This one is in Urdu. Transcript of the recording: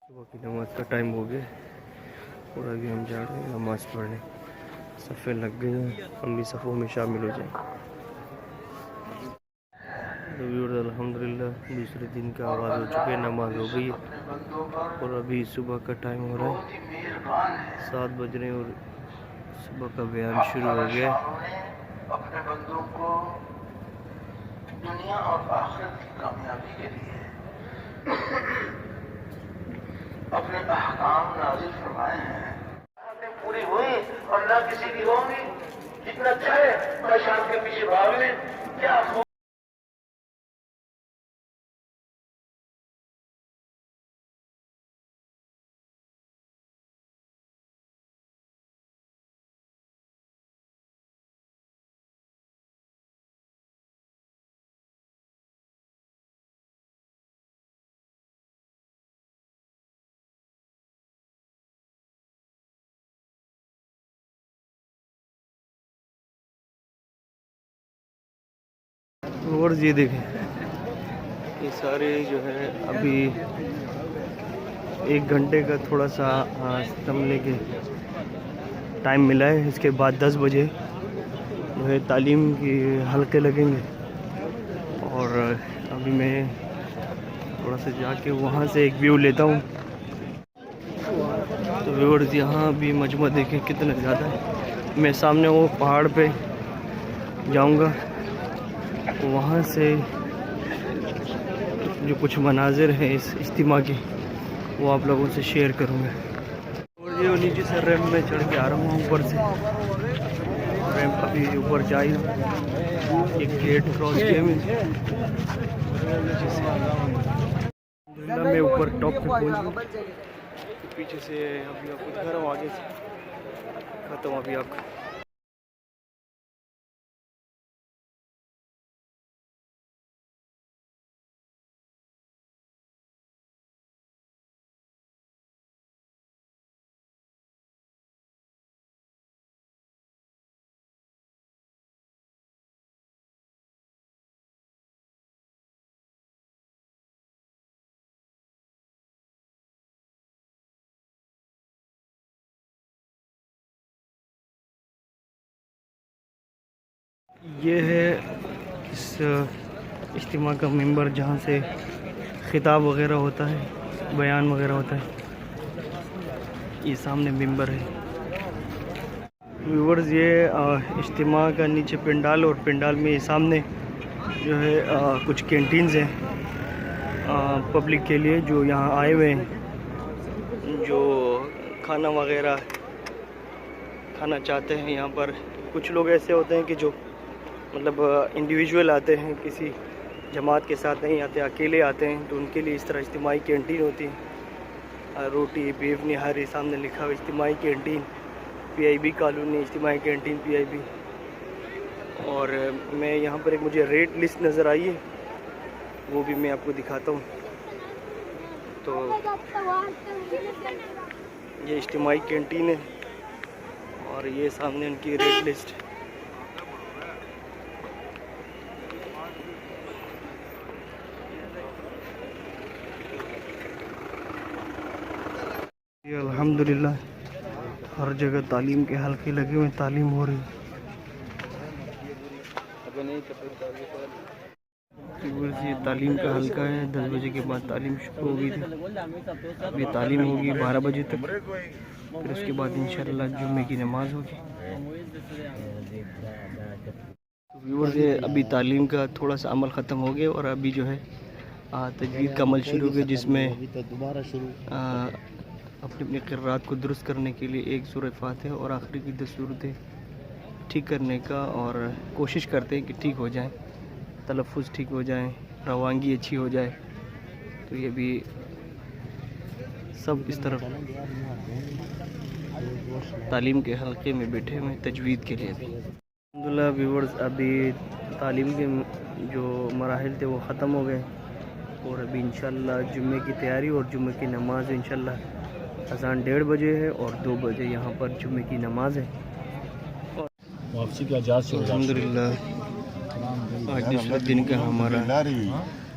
صبح کی نماز کا ٹائم ہو گیا اور ابھی ہم جا رہے ہیں نماز پڑھنے. صفیں لگ گئی ہیں, ہم بھی صفوں میں شامل ہو جائیں. الحمدللہ دوسرے دن کا آغاز ہو چکے, نماز ہو گئی اور ابھی صبح کا ٹائم ہو رہا ہے 7 بج رہے ہیں اور صبح کا بیان شروع ہو گیا. اپنے بندوں کو دنیا اور آخرت کی کامیابی کے لیے اپنے احکام نازل فرمائے ہیں. پوری ہوئی اور نہ کسی کی ہوگی. جتنا چاہے پریشان کے پیچھے بھاگ لیں. کیا اور یہ دیکھیں, یہ سارے جو ہے ابھی 1 گھنٹے کا تھوڑا سا سمجھنے کے ٹائم ملا ہے. اس کے بعد 10 بجے جو ہے تعلیم کی حلقے لگیں گے اور ابھی میں تھوڑا سا جا کے وہاں سے ایک ویو لیتا ہوں. تو ویورز یہاں بھی مجمع دیکھیں کتنا زیادہ ہے. میں سامنے وہ پہاڑ پہ جاؤں گا, وہاں سے جو کچھ مناظر ہیں اس اجتماع کے وہ آپ لوگوں سے شیئر کروں گا. اور یہ نیچے سے ریمپ میں چڑھ کے آ رہا ہوں اوپر سے. ریمپ ابھی اوپر جائی, ایک گیٹ کراس کیا نیچے سے. میں اوپر ٹاپ پہ پہنچ گیا. پیچھے سے ابھی آپ کو دکھا رہا ہوں, آگے سے ختم ابھی آپ کو. یہ ہے اس اجتماع کا ممبر جہاں سے خطاب وغیرہ ہوتا ہے, بیان وغیرہ ہوتا ہے. یہ سامنے ممبر ہے. ویورز یہ اجتماع کا نیچے پنڈال, اور پنڈال میں سامنے جو ہے کچھ کینٹینز ہیں پبلک کے لیے جو یہاں آئے ہوئے ہیں, جو کھانا وغیرہ کھانا چاہتے ہیں. یہاں پر کچھ لوگ ایسے ہوتے ہیں کہ جو مطلب انڈیویجول آتے ہیں, کسی جماعت کے ساتھ نہیں آتے, اکیلے آتے ہیں, تو ان کے لیے اس طرح اجتماعی کینٹین ہوتی ہے. روٹی بیف نہاری سامنے لکھا ہوا اجتماعی canteen, P I B colony اجتماعی کینٹین پی آئی بی. اور میں یہاں پر ایک مجھے ریٹ لسٹ نظر آئی ہے, وہ بھی میں آپ کو دکھاتا ہوں. تو یہ اجتماعی کینٹین ہے اور یہ سامنے ان کی ریٹ لسٹ. یہ الحمدللہ ہر جگہ تعلیم کے حلقے لگے ہوئے, تعلیم ہو رہی. یہ تعلیم کا حلقہ ہے. 10 بجے کے بعد تعلیم شروع ہو گئی تھی. اب یہ تعلیم ہوگی 12 بجے تک, پھر اس کے بعد انشاءاللہ جمعے کی نماز ہوگی. ویورز یہ ابھی تعلیم کا تھوڑا سا عمل ختم ہو گیا اور ابھی جو ہے تجوید کا عمل شروع ہو گیا, جس میں اپنی قرات کو درست کرنے کے لیے ایک سورہ فاتحہ اور آخری کی 10 صورتیں ٹھیک کرنے کا, اور کوشش کرتے ہیں کہ ٹھیک ہو جائیں, تلفظ ٹھیک ہو جائیں, روانگی اچھی ہو جائے. تو یہ بھی سب اس طرف تعلیم کے حلقے میں بیٹھے ہوئے تجوید کے لیے. الحمدللہ ویورز ابھی تعلیم کے جو مراحل تھے وہ ختم ہو گئے اور ابھی انشاءاللہ جمعے کی تیاری اور جمعے کی نماز انشاءاللہ اذان 1:30 بجے ہے اور 2 بجے یہاں پر جمعے کی نماز ہے. واپسی کا الحمدللہ آج دوسرے دن کا ہمارا